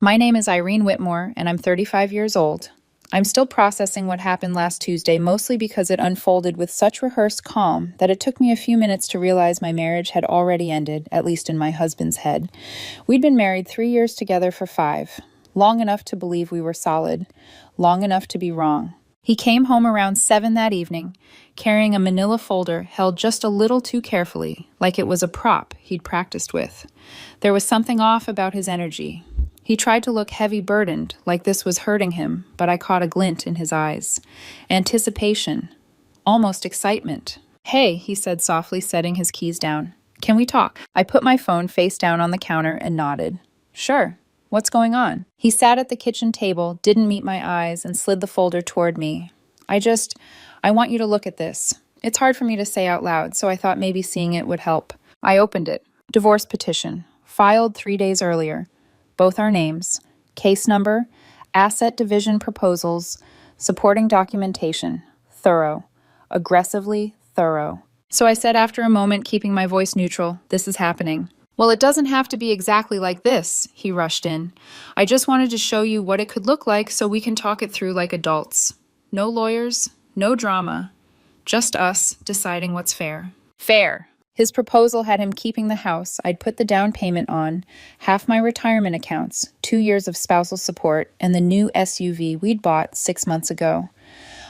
My name is Irene Whitmore, and I'm 35 years old. I'm still processing what happened last Tuesday, mostly because it unfolded with such rehearsed calm that it took me a few minutes to realize my marriage had already ended, at least in my husband's head. We'd been married 3 years together for 5, long enough to believe we were solid, long enough to be wrong. He came home around 7 that evening, carrying a manila folder held just a little too carefully, like it was a prop he'd practiced with. There was something off about his energy. He tried to look heavy-burdened, like this was hurting him, but I caught a glint in his eyes. Anticipation. Almost excitement. "Hey," he said softly, setting his keys down. "Can we talk?" I put my phone face down on the counter and nodded. "Sure. What's going on?" He sat at the kitchen table, didn't meet my eyes, and slid the folder toward me. I want you to look at this. It's hard for me to say out loud, so I thought maybe seeing it would help." I opened it. Divorce petition. Filed 3 days earlier. Both our names, case number, asset division proposals, supporting documentation, thorough, aggressively thorough. So I said after a moment, keeping my voice neutral, "This is happening." "Well, it doesn't have to be exactly like this," he rushed in. "I just wanted to show you what it could look like so we can talk it through like adults. No lawyers, no drama, just us deciding what's fair." Fair. His proposal had him keeping the house I'd put the down payment on, half my retirement accounts, 2 years of spousal support, and the new SUV we'd bought 6 months ago.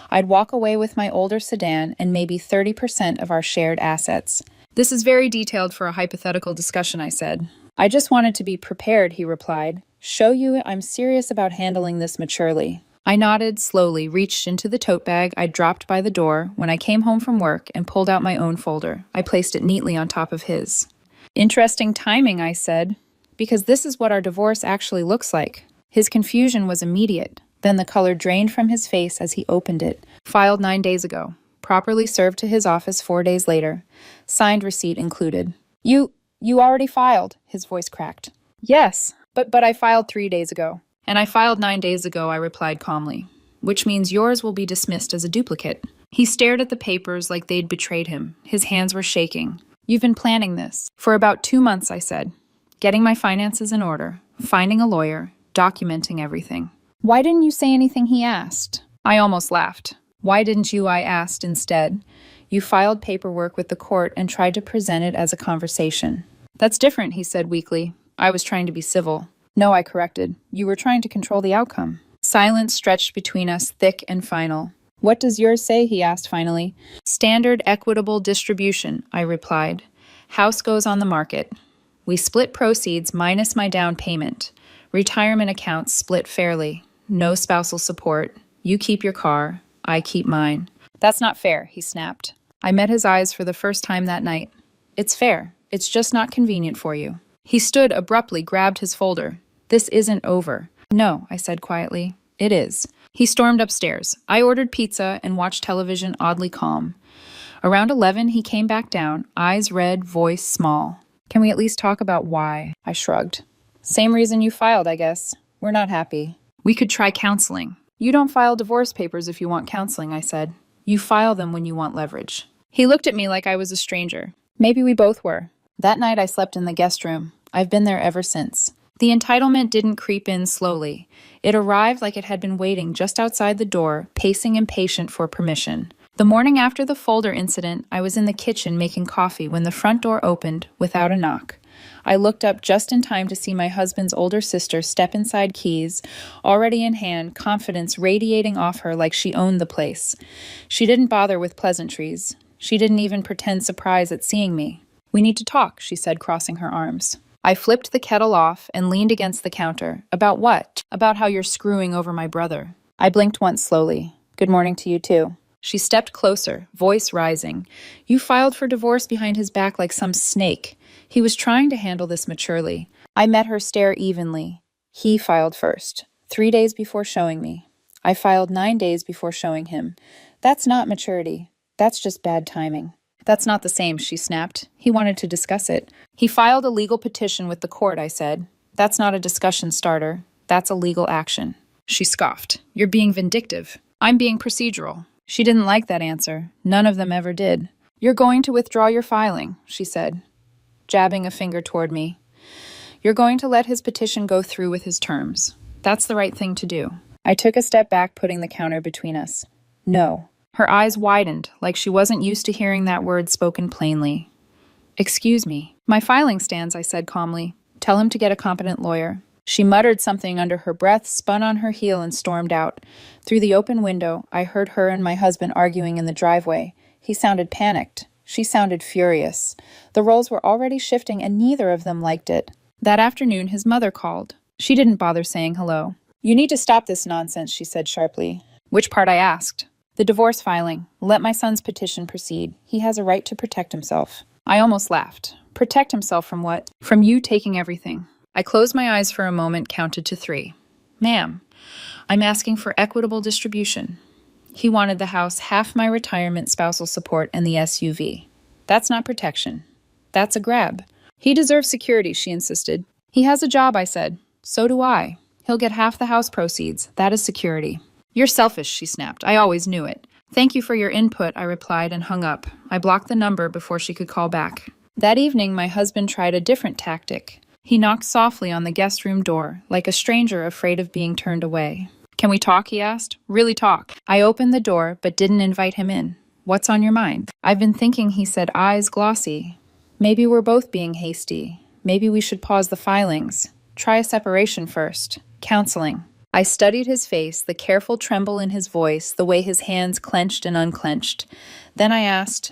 I'd walk away with my older sedan and maybe 30% of our shared assets. "This is very detailed for a hypothetical discussion," I said. "I just wanted to be prepared," he replied. "Show you I'm serious about handling this maturely." I nodded, slowly reached into the tote bag I'd dropped by the door when I came home from work and pulled out my own folder. I placed it neatly on top of his. "Interesting timing," I said, "because this is what our divorce actually looks like." His confusion was immediate. Then the color drained from his face as he opened it. Filed 9 days ago. Properly served to his office 4 days later. Signed receipt included. You already filed," his voice cracked. "Yes, but I filed 3 days ago." "And I filed 9 days ago," I replied calmly, "which means yours will be dismissed as a duplicate." He stared at the papers like they'd betrayed him. His hands were shaking. "You've been planning this." "For about 2 months," I said. "Getting my finances in order, finding a lawyer, documenting everything." "Why didn't you say anything?" he asked. I almost laughed. "Why didn't you?" I asked instead. "You filed paperwork with the court and tried to present it as a conversation." "That's different," he said weakly. I was trying to be civil. "No," I corrected. "You were trying to control the outcome." Silence stretched between us, thick and final. "What does yours say?" he asked finally. "Standard equitable distribution," I replied. "House goes on the market. We split proceeds minus my down payment. Retirement accounts split fairly. No spousal support. You keep your car. I keep mine." "That's not fair," he snapped. I met his eyes for the first time that night. "It's fair. It's just not convenient for you." He stood abruptly, grabbed his folder. "This isn't over." "No," I said quietly. "It is." He stormed upstairs. I ordered pizza and watched television oddly calm. Around 11, he came back down, eyes red, voice small. "Can we at least talk about why?" I shrugged. "Same reason you filed, I guess. We're not happy." "We could try counseling." "You don't file divorce papers if you want counseling," I said. "You file them when you want leverage." He looked at me like I was a stranger. Maybe we both were. That night I slept in the guest room. I've been there ever since. The entitlement didn't creep in slowly. It arrived like it had been waiting just outside the door, pacing impatient for permission. The morning after the folder incident, I was in the kitchen making coffee when the front door opened without a knock. I looked up just in time to see my husband's older sister step inside, keys already in hand, confidence radiating off her like she owned the place. She didn't bother with pleasantries. She didn't even pretend surprise at seeing me. "We need to talk," she said, crossing her arms. I flipped the kettle off and leaned against the counter. "About what?" "About how you're screwing over my brother." I blinked once slowly. "Good morning to you too." She stepped closer, voice rising. "You filed for divorce behind his back like some snake. He was trying to handle this maturely." I met her stare evenly. He filed first, 3 days before showing me. I filed 9 days before showing him. That's not maturity. That's just bad timing. "That's not the same," she snapped. "He wanted to discuss it." "He filed a legal petition with the court," I said. "That's not a discussion starter. That's a legal action." She scoffed. "You're being vindictive." "I'm being procedural." She didn't like that answer. None of them ever did. "You're going to withdraw your filing," she said, jabbing a finger toward me. You're going to let his petition go through with his terms. That's the right thing to do. I took a step back, putting the counter between us. No. Her eyes widened, like she wasn't used to hearing that word spoken plainly. Excuse me. My filing stands, I said calmly. Tell him to get a competent lawyer. She muttered something under her breath, spun on her heel, and stormed out. Through the open window, I heard her and my husband arguing in the driveway. He sounded panicked. She sounded furious. The roles were already shifting, and neither of them liked it. That afternoon, his mother called. She didn't bother saying hello. You need to stop this nonsense, she said sharply. Which part? I asked. The divorce filing. Let my son's petition proceed. He has a right to protect himself. I almost laughed. Protect himself from what? From you taking everything. I closed my eyes for a moment, counted to 3. Ma'am, I'm asking for equitable distribution. He wanted the house, half my retirement, spousal support, and the SUV. That's not protection. That's a grab. He deserves security, she insisted. He has a job, I said. So do I. He'll get half the house proceeds. That is security. You're selfish, she snapped. I always knew it. Thank you for your input, I replied and hung up. I blocked the number before she could call back. That evening, my husband tried a different tactic. He knocked softly on the guest room door, like a stranger afraid of being turned away. Can we talk, he asked. Really talk. I opened the door, but didn't invite him in. What's on your mind? I've been thinking, he said, eyes glossy. Maybe we're both being hasty. Maybe we should pause the filings. Try a separation first. Counseling. I studied his face, the careful tremble in his voice, the way his hands clenched and unclenched. Then I asked,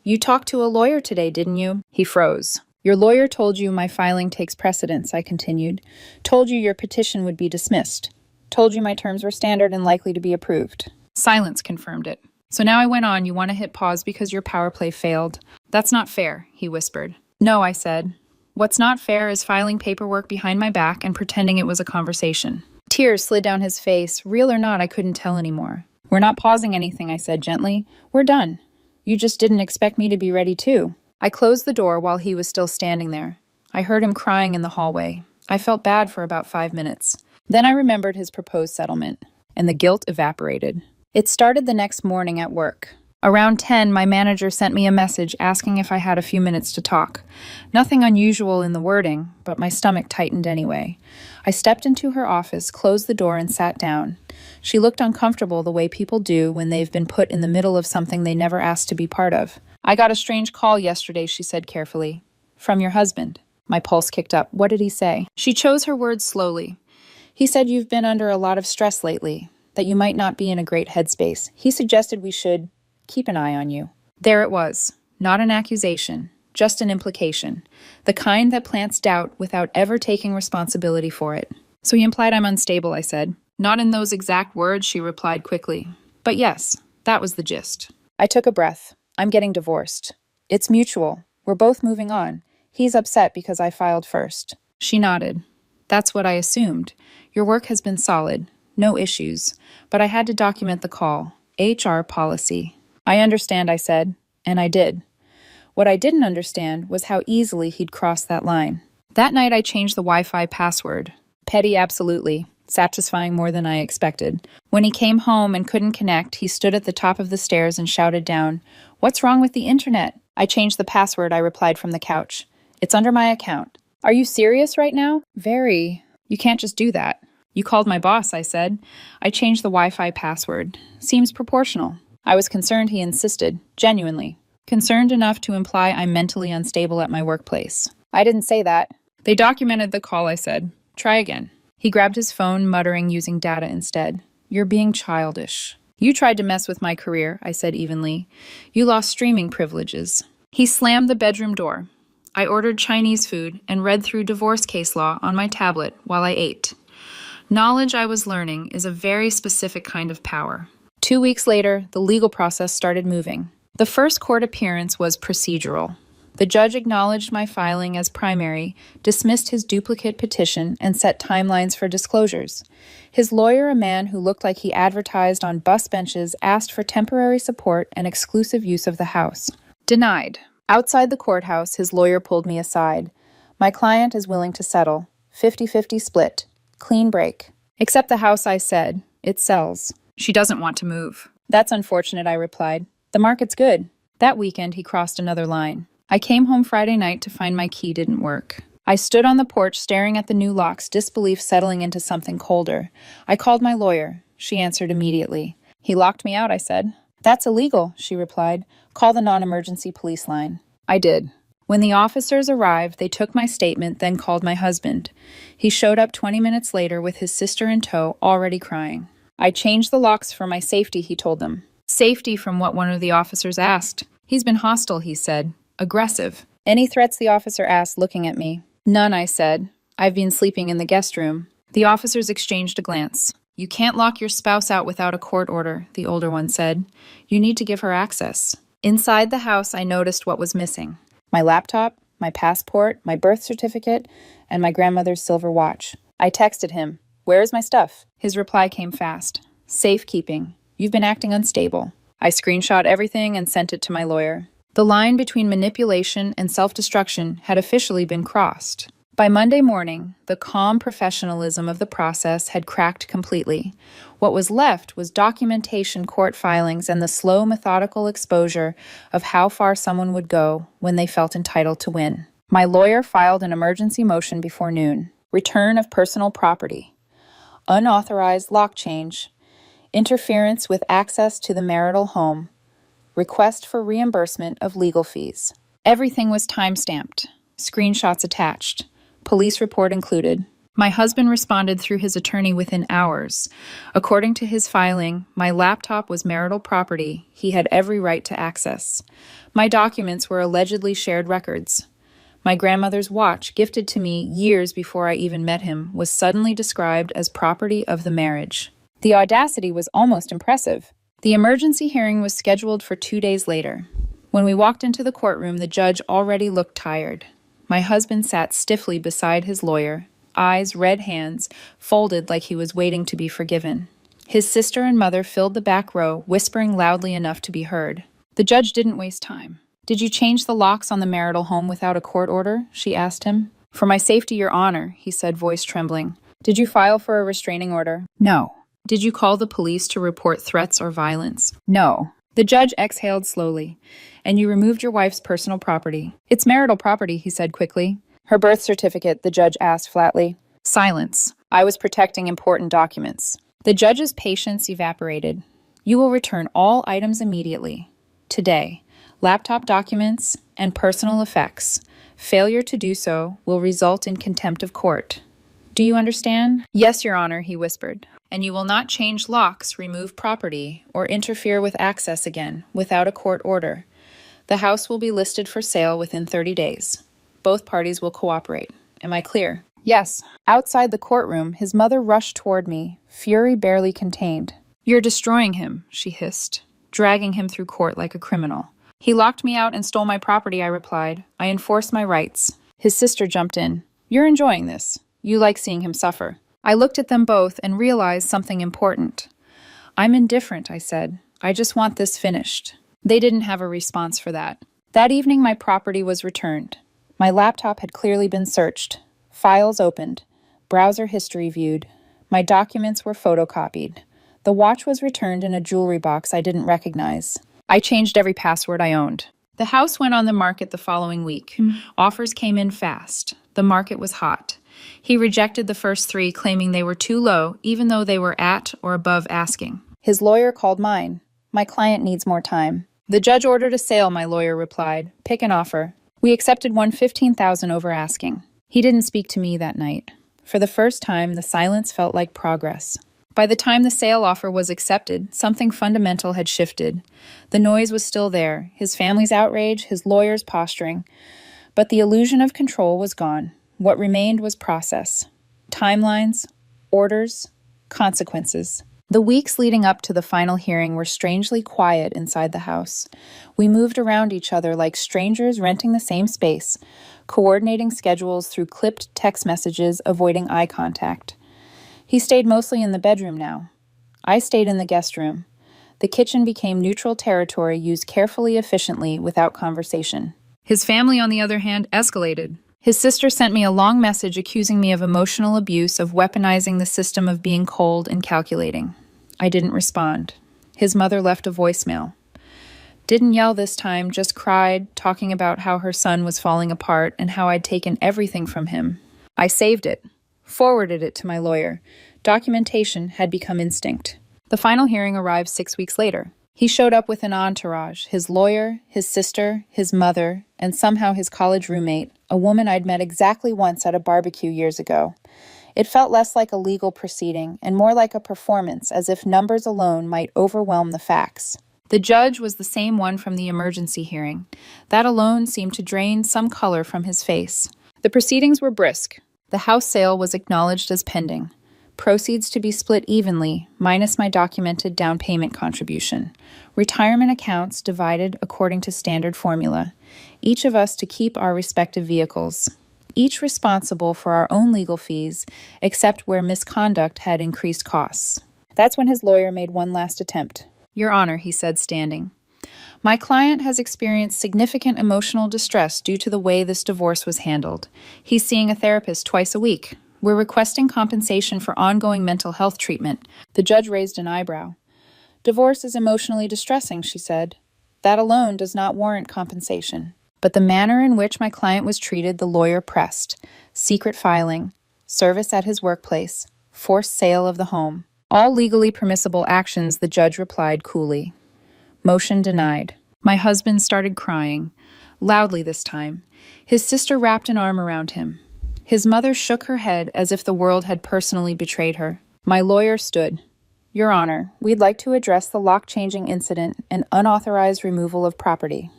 You talked to a lawyer today, didn't you? He froze. Your lawyer told you my filing takes precedence, I continued. Told you your petition would be dismissed. Told you my terms were standard and likely to be approved. Silence confirmed it. So now I went on, you want to hit pause because your power play failed. That's not fair, he whispered. No, I said. What's not fair is filing paperwork behind my back and pretending it was a conversation. Tears slid down his face. Real or not, I couldn't tell anymore. We're not pausing anything, I said gently. We're done. You just didn't expect me to be ready too. I closed the door while he was still standing there. I heard him crying in the hallway. I felt bad for about 5 minutes. Then I remembered his proposed settlement, and the guilt evaporated. It started the next morning at work. Around 10, my manager sent me a message asking if I had a few minutes to talk. Nothing unusual in the wording, but my stomach tightened anyway. I stepped into her office, closed the door, and sat down. She looked uncomfortable the way people do when they've been put in the middle of something they never asked to be part of. I got a strange call yesterday, she said carefully. From your husband. My pulse kicked up. What did he say? She chose her words slowly. He said you've been under a lot of stress lately, that you might not be in a great headspace. He suggested we should keep an eye on you. There it was. Not an accusation, just an implication. The kind that plants doubt without ever taking responsibility for it. So he implied I'm unstable, I said. Not in those exact words, she replied quickly. But yes, that was the gist. I took a breath. I'm getting divorced. It's mutual. We're both moving on. He's upset because I filed first. She nodded. That's what I assumed. Your work has been solid. No issues. But I had to document the call. HR policy. I understand, I said. And I did. What I didn't understand was how easily he'd crossed that line. That night I changed the Wi-Fi password. Petty, absolutely. Satisfying more than I expected. When he came home and couldn't connect, he stood at the top of the stairs and shouted down, What's wrong with the internet? I changed the password, I replied from the couch. It's under my account. Are you serious right now? Very. You can't just do that. You called my boss, I said. I changed the Wi-Fi password. Seems proportional. I was concerned he insisted, genuinely. Concerned enough to imply I'm mentally unstable at my workplace. I didn't say that. They documented the call, I said. Try again. He grabbed his phone, muttering using data instead. You're being childish. You tried to mess with my career, I said evenly. You lost streaming privileges. He slammed the bedroom door. I ordered Chinese food and read through divorce case law on my tablet while I ate. Knowledge I was learning is a very specific kind of power. 2 weeks later, the legal process started moving. The first court appearance was procedural. The judge acknowledged my filing as primary, dismissed his duplicate petition, and set timelines for disclosures. His lawyer, a man who looked like he advertised on bus benches, asked for temporary support and exclusive use of the house. Denied. Outside the courthouse, his lawyer pulled me aside. My client is willing to settle. 50-50 split. Clean break. Except the house, I said. It sells. She doesn't want to move. That's unfortunate, I replied. The market's good. That weekend, he crossed another line. I came home Friday night to find my key didn't work. I stood on the porch staring at the new locks, disbelief settling into something colder. I called my lawyer. She answered immediately. He locked me out, I said. That's illegal, she replied. Call the non-emergency police line. I did. When the officers arrived, they took my statement, then called my husband. He showed up 20 minutes later with his sister in tow, already crying. I changed the locks for my safety, he told them. Safety from what one of the officers asked. He's been hostile, he said. Aggressive. Any threats, the officer asked, looking at me. None, I said. I've been sleeping in the guest room. The officers exchanged a glance. You can't lock your spouse out without a court order, the older one said. You need to give her access. Inside the house, I noticed what was missing. My laptop, my passport, my birth certificate, and my grandmother's silver watch. I texted him, "Where is my stuff?" His reply came fast. "Safekeeping. You've been acting unstable." I screenshot everything and sent it to my lawyer. The line between manipulation and self-destruction had officially been crossed. By Monday morning, the calm professionalism of the process had cracked completely. What was left was documentation, court filings, and the slow, methodical exposure of how far someone would go when they felt entitled to win. My lawyer filed an emergency motion before noon. Return of personal property. Unauthorized lock change. Interference with access to the marital home. Request for reimbursement of legal fees. Everything was time-stamped. Screenshots attached. Police report included. My husband responded through his attorney within hours. According to his filing, my laptop was marital property he had every right to access. My documents were allegedly shared records. My grandmother's watch, gifted to me years before I even met him, was suddenly described as property of the marriage. The audacity was almost impressive. The emergency hearing was scheduled for 2 days later. When we walked into the courtroom, the judge already looked tired. My husband sat stiffly beside his lawyer, eyes, red hands, folded like he was waiting to be forgiven. His sister and mother filled the back row, whispering loudly enough to be heard. The judge didn't waste time. "Did you change the locks on the marital home without a court order?" she asked him. "For my safety, Your Honor," he said, voice trembling. "Did you file for a restraining order?" "No." "Did you call the police to report threats or violence?" "No." The judge exhaled slowly. "And you removed your wife's personal property." "It's marital property," he said quickly. "Her birth certificate," the judge asked flatly. Silence. I was protecting important documents. The judge's patience evaporated. "You will return all items immediately. Today. Laptop documents and personal effects. Failure to do so will result in contempt of court. Do you understand?" "Yes, Your Honor," he whispered. "And you will not change locks, remove property, or interfere with access again without a court order. The house will be listed for sale within 30 days. Both parties will cooperate. Am I clear?" "Yes." Outside the courtroom, his mother rushed toward me, fury barely contained. "You're destroying him," she hissed, "dragging him through court like a criminal." "He locked me out and stole my property," I replied. "I enforce my rights." His sister jumped in. "You're enjoying this. You like seeing him suffer." I looked at them both and realized something important. "I'm indifferent," I said. "I just want this finished." They didn't have a response for that. That evening, my property was returned. My laptop had clearly been searched. Files opened. Browser history viewed. My documents were photocopied. The watch was returned in a jewelry box I didn't recognize. I changed every password I owned. The house went on the market the following week. Offers came in fast. The market was hot. He rejected the first 3, claiming they were too low, even though they were at or above asking. His lawyer called mine. "My client needs more time." "The judge ordered a sale," my lawyer replied. "Pick an offer." We accepted $115,000 over asking. He didn't speak to me that night. For the first time, the silence felt like progress. By the time the sale offer was accepted, something fundamental had shifted. The noise was still there, his family's outrage, his lawyer's posturing. But the illusion of control was gone. What remained was process. Timelines, orders, consequences. The weeks leading up to the final hearing were strangely quiet inside the house. We moved around each other like strangers renting the same space, coordinating schedules through clipped text messages, avoiding eye contact. He stayed mostly in the bedroom now. I stayed in the guest room. The kitchen became neutral territory used carefully, efficiently, without conversation. His family, on the other hand, escalated. His sister sent me a long message accusing me of emotional abuse, of weaponizing the system, of being cold and calculating. I didn't respond. His mother left a voicemail. Didn't yell this time, just cried, talking about how her son was falling apart and how I'd taken everything from him. I saved it, forwarded it to my lawyer. Documentation had become instinct. The final hearing arrived 6 weeks later. He showed up with an entourage, his lawyer, his sister, his mother, and somehow his college roommate, a woman I'd met exactly once at a barbecue years ago. It felt less like a legal proceeding and more like a performance, as if numbers alone might overwhelm the facts. The judge was the same one from the emergency hearing. That alone seemed to drain some color from his face. The proceedings were brisk. The house sale was acknowledged as pending. Proceeds to be split evenly, minus my documented down payment contribution. Retirement accounts divided according to standard formula. Each of us to keep our respective vehicles. Each responsible for our own legal fees, except where misconduct had increased costs. That's when his lawyer made one last attempt. "Your Honor," he said, standing. "My client has experienced significant emotional distress due to the way this divorce was handled. He's seeing a therapist twice a week. We're requesting compensation for ongoing mental health treatment." The judge raised an eyebrow. "Divorce is emotionally distressing," she said. "That alone does not warrant compensation." But the manner in which my client was treated, the lawyer pressed. Secret filing, service at his workplace, forced sale of the home. All legally permissible actions, the judge replied coolly. Motion denied. My husband started crying, loudly this time. His sister wrapped an arm around him. His mother shook her head as if the world had personally betrayed her. My lawyer stood. "Your Honor, we'd like to address the lock-changing incident and unauthorized removal of property.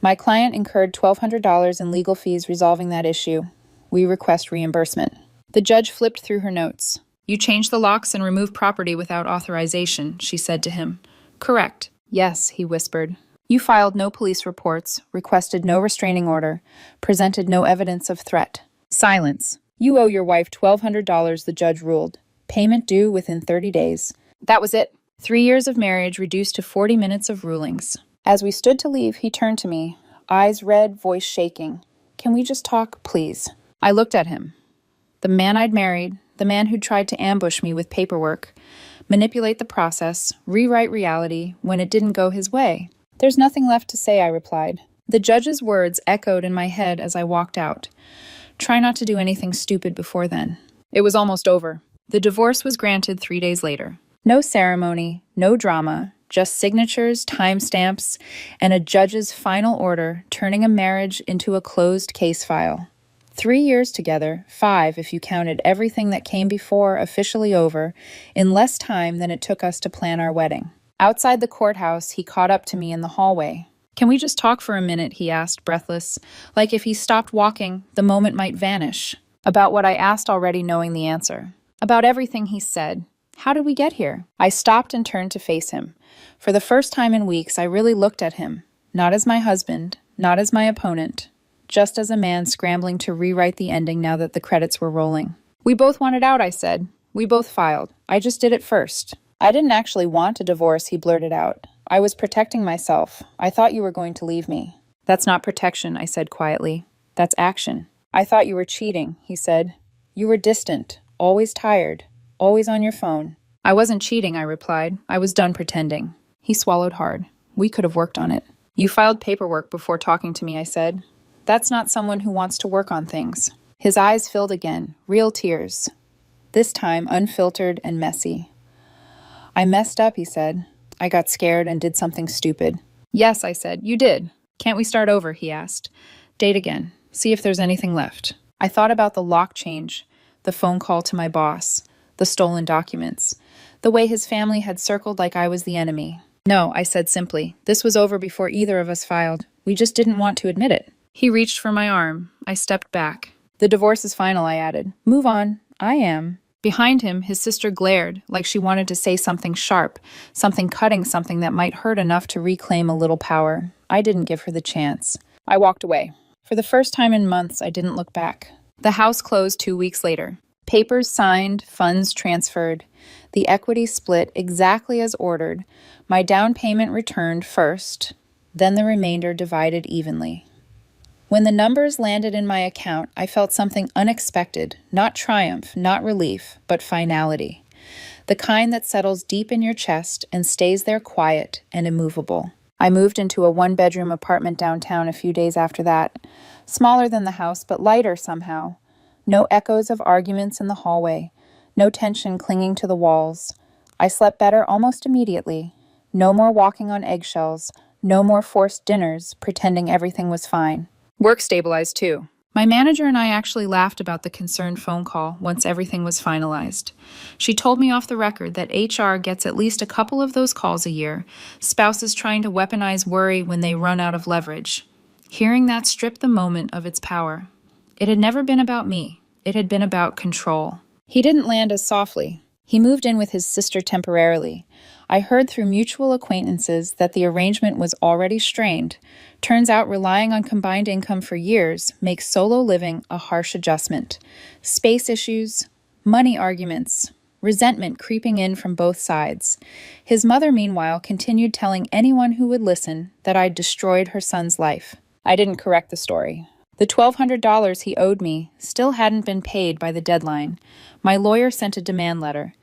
My client incurred $1,200 in legal fees resolving that issue. We request reimbursement." The judge flipped through her notes. "You changed the locks and removed property without authorization," she said to him. "Correct." "Yes," he whispered. "You filed no police reports, requested no restraining order, presented no evidence of threat." Silence. "You owe your wife $1,200, the judge ruled. Payment due within 30 days. That was it. 3 years of marriage reduced to 40 minutes of rulings. As we stood to leave, he turned to me, eyes red, voice shaking. "Can we just talk, please?" I looked at him. The man I'd married, the man who'd tried to ambush me with paperwork, manipulate the process, rewrite reality when it didn't go his way. "There's nothing left to say," I replied. The judge's words echoed in my head as I walked out. Try not to do anything stupid before then. It was almost over. The divorce was granted 3 days later. No ceremony, no drama, just signatures, timestamps, and a judge's final order turning a marriage into a closed case file. 3 years together, 5 if you counted everything that came before officially over, in less time than it took us to plan our wedding. Outside the courthouse, he caught up to me in the hallway. "Can we just talk for a minute?" he asked, breathless, like if he stopped walking, the moment might vanish. About what I asked already knowing the answer. About everything he said. How did we get here? I stopped and turned to face him. For the first time in weeks, I really looked at him. Not as my husband, not as my opponent, just as a man scrambling to rewrite the ending now that the credits were rolling. "We both wanted out," I said. "We both filed. I just did it first." "I didn't actually want a divorce," he blurted out. "I was protecting myself. I thought you were going to leave me." "That's not protection," I said quietly. "That's action." "I thought you were cheating," he said. "You were distant, always tired, always on your phone." "I wasn't cheating," I replied. "I was done pretending." He swallowed hard. "We could have worked on it." "You filed paperwork before talking to me," I said. "That's not someone who wants to work on things." His eyes filled again, real tears. This time unfiltered and messy. "I messed up," he said. "I got scared and did something stupid." "Yes," I said. "You did. Can't we start over?" he asked. "Date again. See if there's anything left." I thought about the lock change, the phone call to my boss, the stolen documents, the way his family had circled like I was the enemy. "No," I said simply. "This was over before either of us filed. We just didn't want to admit it." He reached for my arm. I stepped back. "The divorce is final," I added. "Move on. I am." Behind him, his sister glared, like she wanted to say something sharp, something cutting, something that might hurt enough to reclaim a little power. I didn't give her the chance. I walked away. For the first time in months, I didn't look back. The house closed 2 weeks later. Papers signed, funds transferred. The equity split exactly as ordered. My down payment returned first, then the remainder divided evenly. When the numbers landed in my account, I felt something unexpected, not triumph, not relief, but finality. The kind that settles deep in your chest and stays there quiet and immovable. I moved into a one-bedroom apartment downtown a few days after that. Smaller than the house, but lighter somehow. No echoes of arguments in the hallway. No tension clinging to the walls. I slept better almost immediately. No more walking on eggshells. No more forced dinners, pretending everything was fine. Work stabilized too. My manager and I actually laughed about the concerned phone call once everything was finalized. She told me off the record that HR gets at least a couple of those calls a year, spouses trying to weaponize worry when they run out of leverage. Hearing that stripped the moment of its power. It had never been about me. It had been about control. He didn't land as softly. He moved in with his sister temporarily. I heard through mutual acquaintances that the arrangement was already strained. Turns out relying on combined income for years makes solo living a harsh adjustment. Space issues, money arguments, resentment creeping in from both sides. His mother, meanwhile, continued telling anyone who would listen that I'd destroyed her son's life. I didn't correct the story. The $1,200 he owed me still hadn't been paid by the deadline. My lawyer sent a demand letter.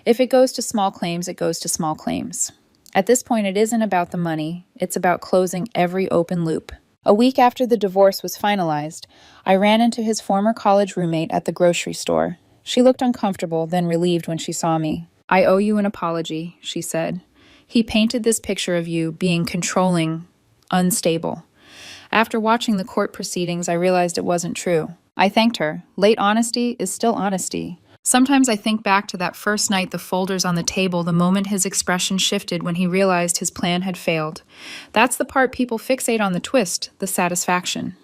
If it goes to small claims, it goes to small claims. At this point, it isn't about the money. It's about closing every open loop. A week after the divorce was finalized, I ran into his former college roommate at the grocery store. She looked uncomfortable, then relieved when she saw me. "I owe you an apology," she said. "He painted this picture of you being controlling, unstable." After watching the court proceedings, I realized it wasn't true. I thanked her. Late honesty is still honesty. Sometimes I think back to that first night, the folders on the table, the moment his expression shifted when he realized his plan had failed. That's the part people fixate on, the twist, the satisfaction.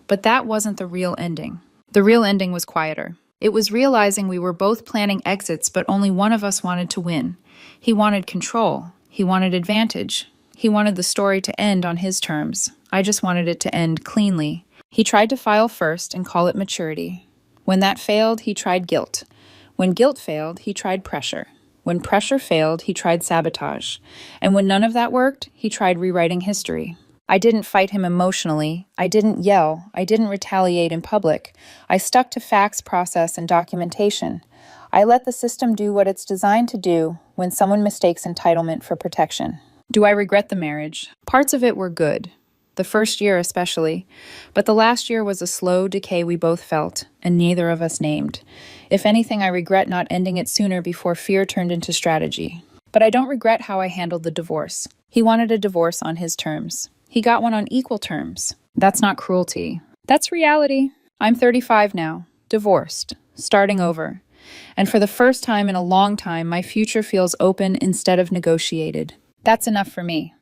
But that wasn't the real ending. The real ending was quieter. It was realizing we were both planning exits, but only one of us wanted to win. He wanted control. He wanted advantage. He wanted the story to end on his terms. I just wanted it to end cleanly. He tried to file first and call it maturity. When that failed, he tried guilt. When guilt failed, he tried pressure. When pressure failed, he tried sabotage. And when none of that worked, he tried rewriting history. I didn't fight him emotionally. I didn't yell. I didn't retaliate in public. I stuck to facts, process, and documentation. I let the system do what it's designed to do when someone mistakes entitlement for protection. Do I regret the marriage? Parts of it were good. The first year especially, but the last year was a slow decay we both felt, and neither of us named. If anything, I regret not ending it sooner before fear turned into strategy. But I don't regret how I handled the divorce. He wanted a divorce on his terms. He got one on equal terms. That's not cruelty. That's reality. I'm 35 now, divorced, starting over. And for the first time in a long time, my future feels open instead of negotiated. That's enough for me.